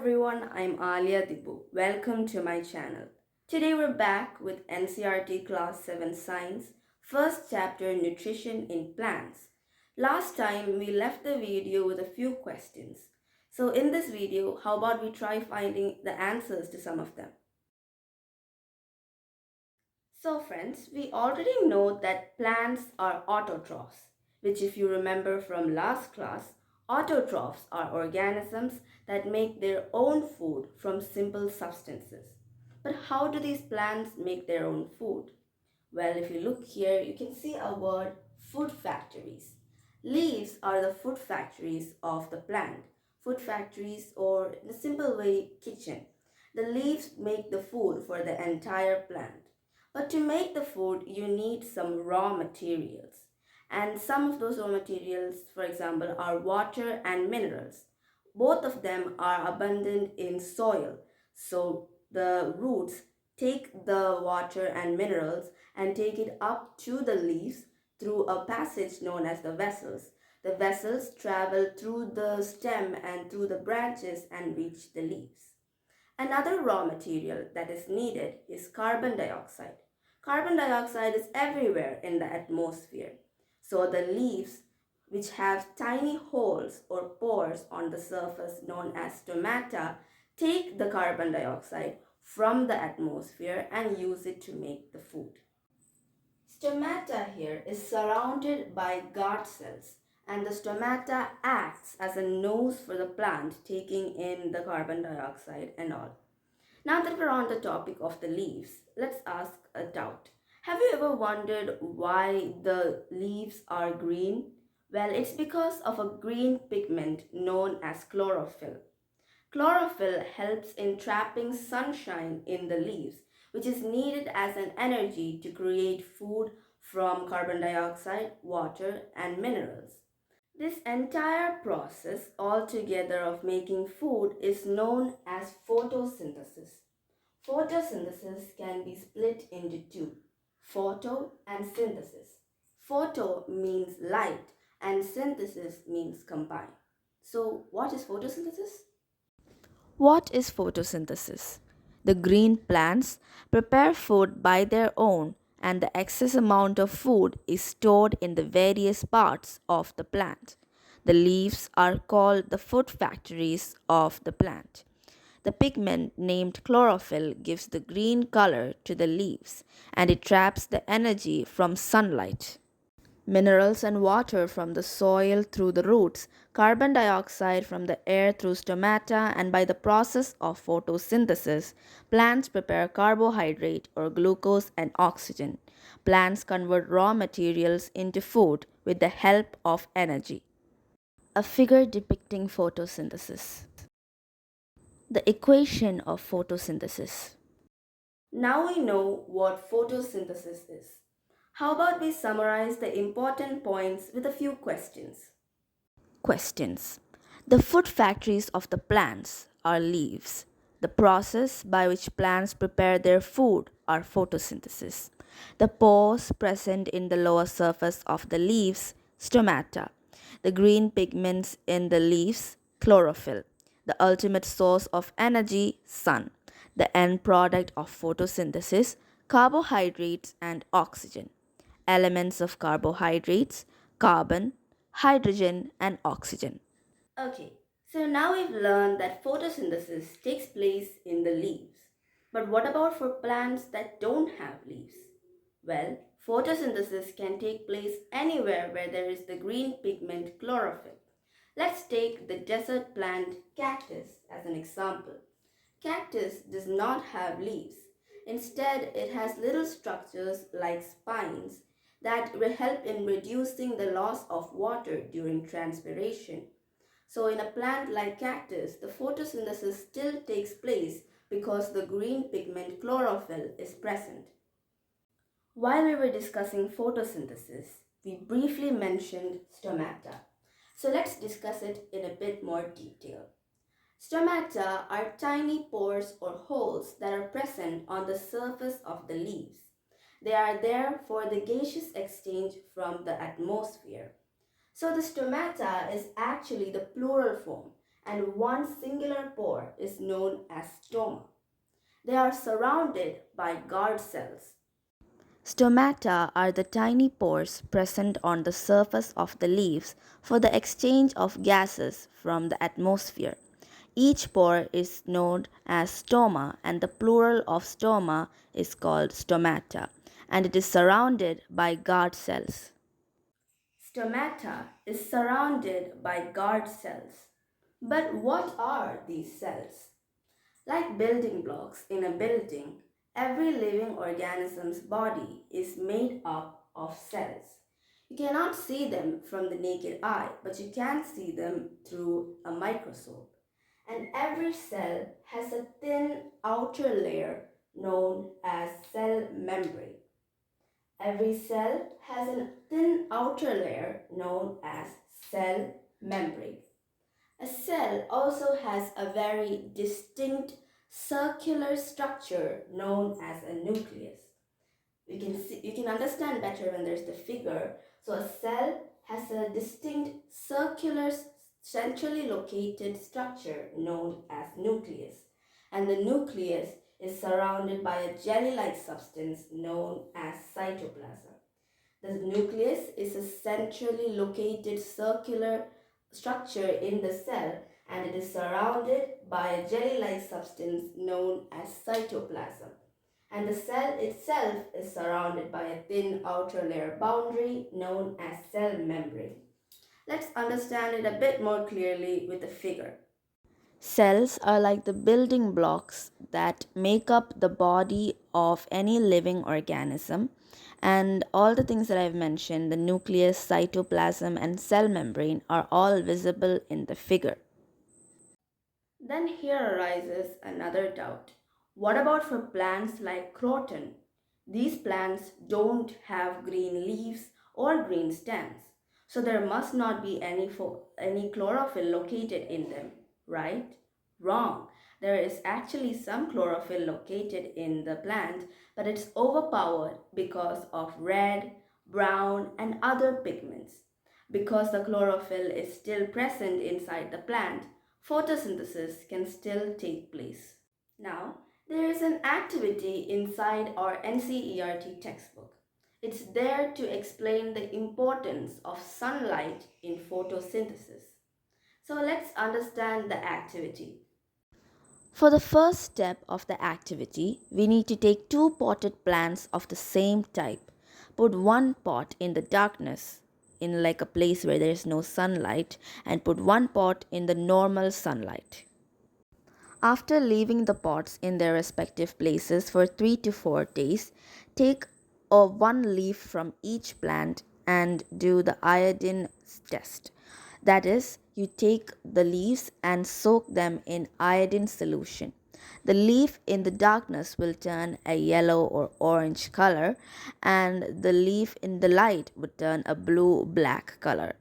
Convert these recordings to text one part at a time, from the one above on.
everyone, I'm Alia Dibu. Welcome to my channel. Today we're back with NCERT Class 7 Science, first chapter Nutrition in Plants. Last time we left the video with a few questions. So in this video, how about we try finding the answers to some of them? So friends, we already know that plants are autotrophs, which if you remember from last class, autotrophs are organisms that make their own food from simple substances. But how do these plants make their own food? Well, if you look here, you can see a word food factories. Leaves are the food factories of the plant. Food factories, or in a simple way, kitchen. The leaves make the food for the entire plant. But to make the food, you need some raw materials. And some of those raw materials, for example, are water and minerals. Both of them are abundant in soil. So the roots take the water and minerals and take it up to the leaves through a passage known as the vessels. The vessels travel through the stem and through the branches and reach the leaves. Another raw material that is needed is carbon dioxide. Carbon dioxide is everywhere in the atmosphere. So the leaves, which have tiny holes or pores on the surface known as stomata, take the carbon dioxide from the atmosphere and use it to make the food. Stomata here is surrounded by guard cells, and the stomata acts as a nose for the plant, taking in the carbon dioxide and all. Now that we're on the topic of the leaves, let's ask a doubt. Have you ever wondered why the leaves are green? Well, it's because of a green pigment known as chlorophyll. Chlorophyll helps in trapping sunshine in the leaves, which is needed as an energy to create food from carbon dioxide, water, and minerals. This entire process altogether of making food is known as photosynthesis. Photosynthesis can be split into two, photo and synthesis. Photo means light and synthesis means combine. So, what is photosynthesis? What is photosynthesis? The green plants prepare food by their own, and the excess amount of food is stored in the various parts of the plant. The leaves are called the food factories of the plant. The pigment named chlorophyll gives the green color to the leaves, and it traps the energy from sunlight. Minerals and water from the soil through the roots, carbon dioxide from the air through stomata, and by the process of photosynthesis, plants prepare carbohydrate or glucose and oxygen. Plants convert raw materials into food with the help of energy. A figure depicting photosynthesis. The equation of photosynthesis. Now we know what photosynthesis is. How about we summarize the important points with a few questions? Questions. The food factories of the plants are leaves. The process by which plants prepare their food are photosynthesis. The pores present in the lower surface of the leaves, stomata. The green pigments in the leaves, chlorophyll. The ultimate source of energy, sun. The end product of photosynthesis, carbohydrates and oxygen. Elements of carbohydrates, carbon, hydrogen, and oxygen. Okay, so now we've learned that photosynthesis takes place in the leaves. But what about for plants that don't have leaves? Well, photosynthesis can take place anywhere where there is the green pigment chlorophyll. Let's take the desert plant cactus as an example. Cactus does not have leaves. Instead, it has little structures like spines that will help in reducing the loss of water during transpiration. So in a plant like cactus, the photosynthesis still takes place because the green pigment chlorophyll is present. While we were discussing photosynthesis, we briefly mentioned stomata. So let's discuss it in a bit more detail. Stomata are tiny pores or holes that are present on the surface of the leaves. They are there for the gaseous exchange from the atmosphere. So the stomata is actually the plural form, and one singular pore is known as stoma. They are surrounded by guard cells. Stomata are the tiny pores present on the surface of the leaves for the exchange of gases from the atmosphere. Each pore is known as stoma, and the plural of stoma is called stomata, and it is surrounded by guard cells. Stomata is surrounded by guard cells. But what are these cells? Like building blocks in a building, every living organism's body is made up of cells. You cannot see them from the naked eye, but you can see them through a microscope. And every cell has a thin outer layer known as cell membrane. Every cell has a thin outer layer known as cell membrane. A cell also has a very distinct circular structure known as a nucleus. You can understand better when there's the figure. So a cell has a distinct circular centrally located structure known as nucleus, and the nucleus is surrounded by a jelly-like substance known as cytoplasm. The nucleus is a centrally located circular structure in the cell, and it is surrounded by a jelly-like substance known as cytoplasm. And the cell itself is surrounded by a thin outer layer boundary known as cell membrane. Let's understand it a bit more clearly with a figure. Cells are like the building blocks that make up the body of any living organism, and all the things that I've mentioned, the nucleus, cytoplasm, and cell membrane, are all visible in the figure. Then here arises another doubt. What about for plants like croton? These plants don't have green leaves or green stems, so there must not be any chlorophyll located in them, right? Wrong. There is actually some chlorophyll located in the plant, but it's overpowered because of red, brown, and other pigments. Because the chlorophyll is still present inside the plant, photosynthesis can still take place. Now, there is an activity inside our NCERT textbook. It's there to explain the importance of sunlight in photosynthesis. So let's understand the activity. For the first step of the activity, we need to take two potted plants of the same type. Put one pot in the darkness, in like a place where there is no sunlight, and put one pot in the normal sunlight. After leaving the pots in their respective places for 3 to 4 days, take a one leaf from each plant and do the iodine test. That is, you take the leaves and soak them in iodine solution. The leaf in the darkness will turn a yellow or orange color, and the leaf in the light would turn a blue black color.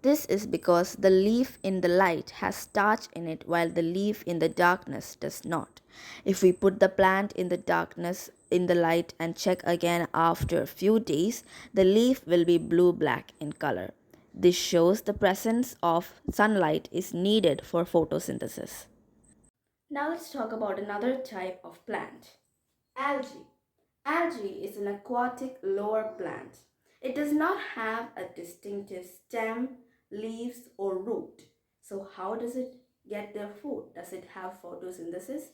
This is because the leaf in the light has starch in it while the leaf in the darkness does not. If we put the plant in the darkness in the light and check again after a few days, the leaf will be blue black in color. This shows the presence of sunlight is needed for photosynthesis. Now let's talk about another type of plant. Algae. Algae is an aquatic lower plant. It does not have a distinctive stem, leaves, or root. So, how does it get their food? Does it have photosynthesis?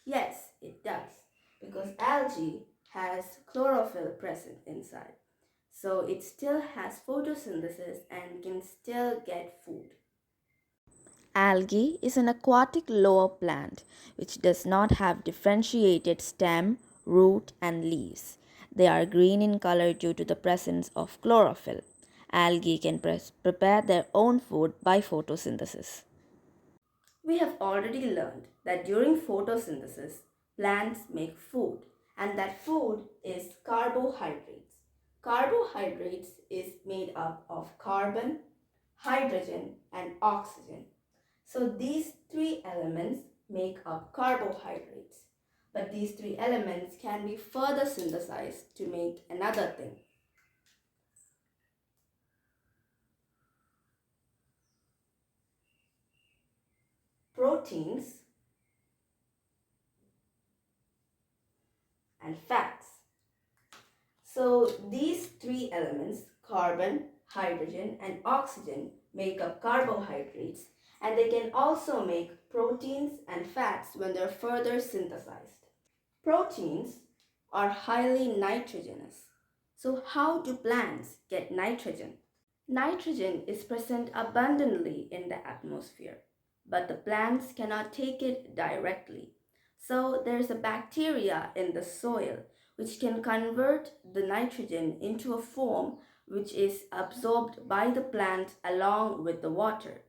Yes, it does, because algae has chlorophyll present inside. So, it still has photosynthesis and can still get food. Algae is an aquatic lower plant which does not have differentiated stem, root, and leaves. They are green in color due to the presence of chlorophyll. Algae can prepare their own food by photosynthesis. We have already learned that during photosynthesis, plants make food, and that food is carbohydrates. Carbohydrates is made up of carbon, hydrogen, and oxygen. So these three elements make up carbohydrates. But these three elements can be further synthesized to make another thing. proteins, and fats. So these three elements, carbon, hydrogen, and oxygen, make up carbohydrates, and they can also make proteins and fats when they're further synthesized. Proteins are highly nitrogenous. So how do plants get nitrogen? Nitrogen is present abundantly in the atmosphere, but the plants cannot take it directly. So there's a bacteria in the soil which can convert the nitrogen into a form which is absorbed by the plant along with the water.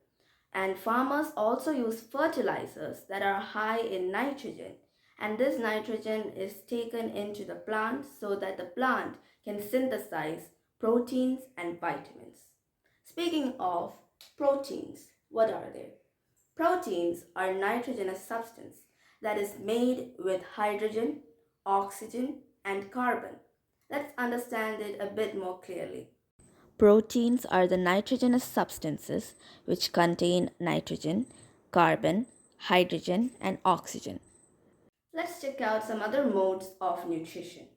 And farmers also use fertilizers that are high in nitrogen. And this nitrogen is taken into the plant so that the plant can synthesize proteins and vitamins. Speaking of proteins, what are they? Proteins are nitrogenous substance that is made with hydrogen, oxygen, and carbon. Let's understand it a bit more clearly. Proteins are the nitrogenous substances which contain nitrogen, carbon, hydrogen, and oxygen. Let's check out some other modes of nutrition.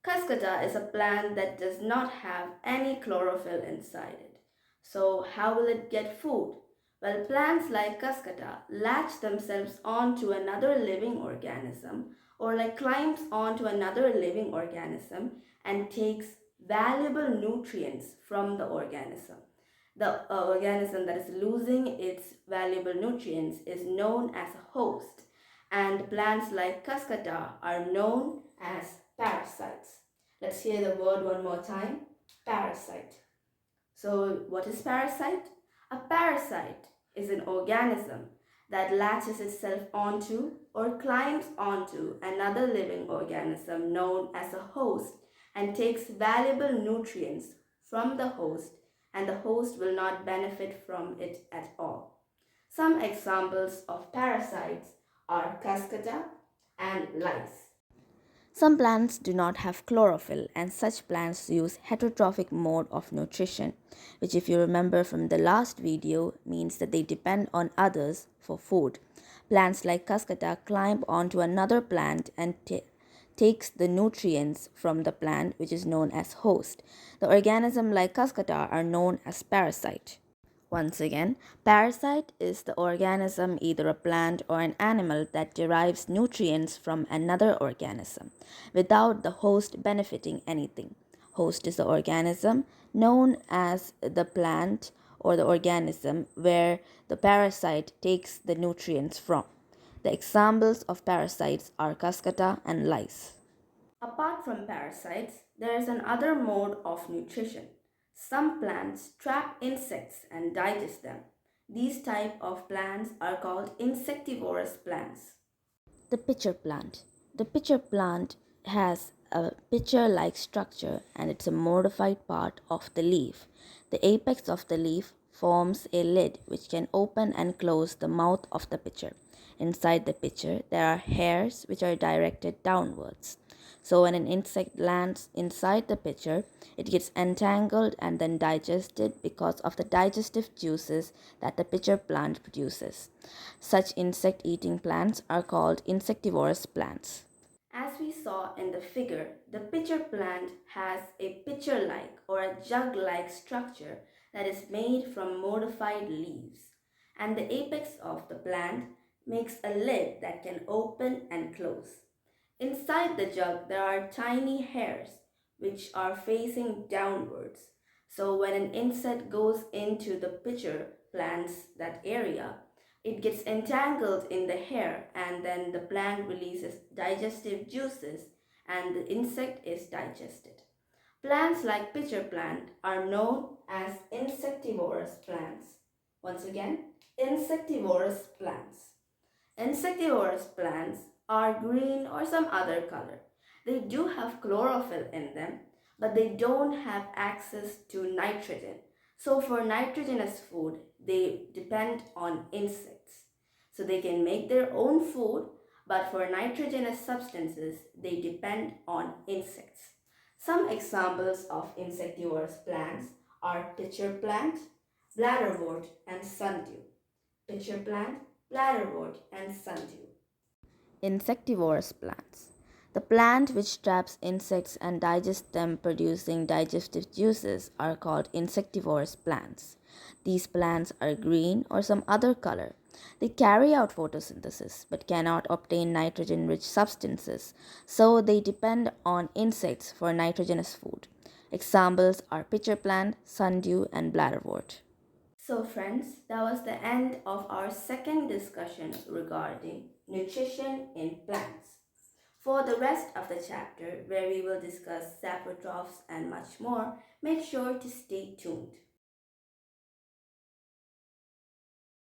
Cascada is a plant that does not have any chlorophyll inside it. So, how will it get food? Well, plants like Cascada latch themselves onto another living organism or like climbs onto another living organism and takes valuable nutrients from the organism. The organism that is losing its valuable nutrients is known as a host, and plants like Cascada are known as parasites. Let's hear the word one more time. Parasite. So, what is parasite? A parasite is an organism that latches itself onto or climbs onto another living organism known as a host and takes valuable nutrients from the host, and the host will not benefit from it at all. Some examples of parasites are Cascada and lice. Some plants do not have chlorophyll, and such plants use heterotrophic mode of nutrition, which if you remember from the last video means that they depend on others for food. Plants like Cascada climb onto another plant and takes the nutrients from the plant, which is known as host. The organism like Cascada are known as parasite. Once again, parasite is the organism, either a plant or an animal, that derives nutrients from another organism without the host benefiting anything. Host is the organism known as the plant or the organism where the parasite takes the nutrients from. The examples of parasites are cascata and lice. Apart from parasites, there is another mode of nutrition. Some plants trap insects and digest them. These type of plants are called insectivorous plants. The pitcher plant. The pitcher plant has a pitcher like structure and it's a modified part of the leaf. The apex of the leaf forms a lid which can open and close the mouth of the pitcher. Inside the pitcher, there are hairs which are directed downwards. So, when an insect lands inside the pitcher, it gets entangled and then digested because of the digestive juices that the pitcher plant produces. Such insect eating plants are called insectivorous plants. As we saw in the figure, the pitcher plant has a pitcher-like or a jug-like structure that is made from modified leaves, and the apex of the plant makes a lid that can open and close. Inside the jug, there are tiny hairs which are facing downwards. So when an insect goes into the pitcher plants that area, it gets entangled in the hair and then the plant releases digestive juices and the insect is digested. Plants like pitcher plant are known as insectivorous plants. Once again, insectivorous plants. Insectivorous plants are green or some other color. They do have chlorophyll in them, but they don't have access to nitrogen. So for nitrogenous food, they depend on insects. So they can make their own food, but for nitrogenous substances, they depend on insects. Some examples of insectivorous plants are pitcher plant, bladderwort, and sundew. Pitcher plant, bladderwort, and sundew. Insectivorous plants. The plant which traps insects and digests them, producing digestive juices, are called insectivorous plants. These plants are green or some other color. They carry out photosynthesis but cannot obtain nitrogen rich substances, so they depend on insects for nitrogenous food. Examples are pitcher plant, sundew, and bladderwort. So, friends, that was the end of our second discussion regarding nutrition in plants. For the rest of the chapter, where we will discuss saprotrophs and much more, make sure to stay tuned.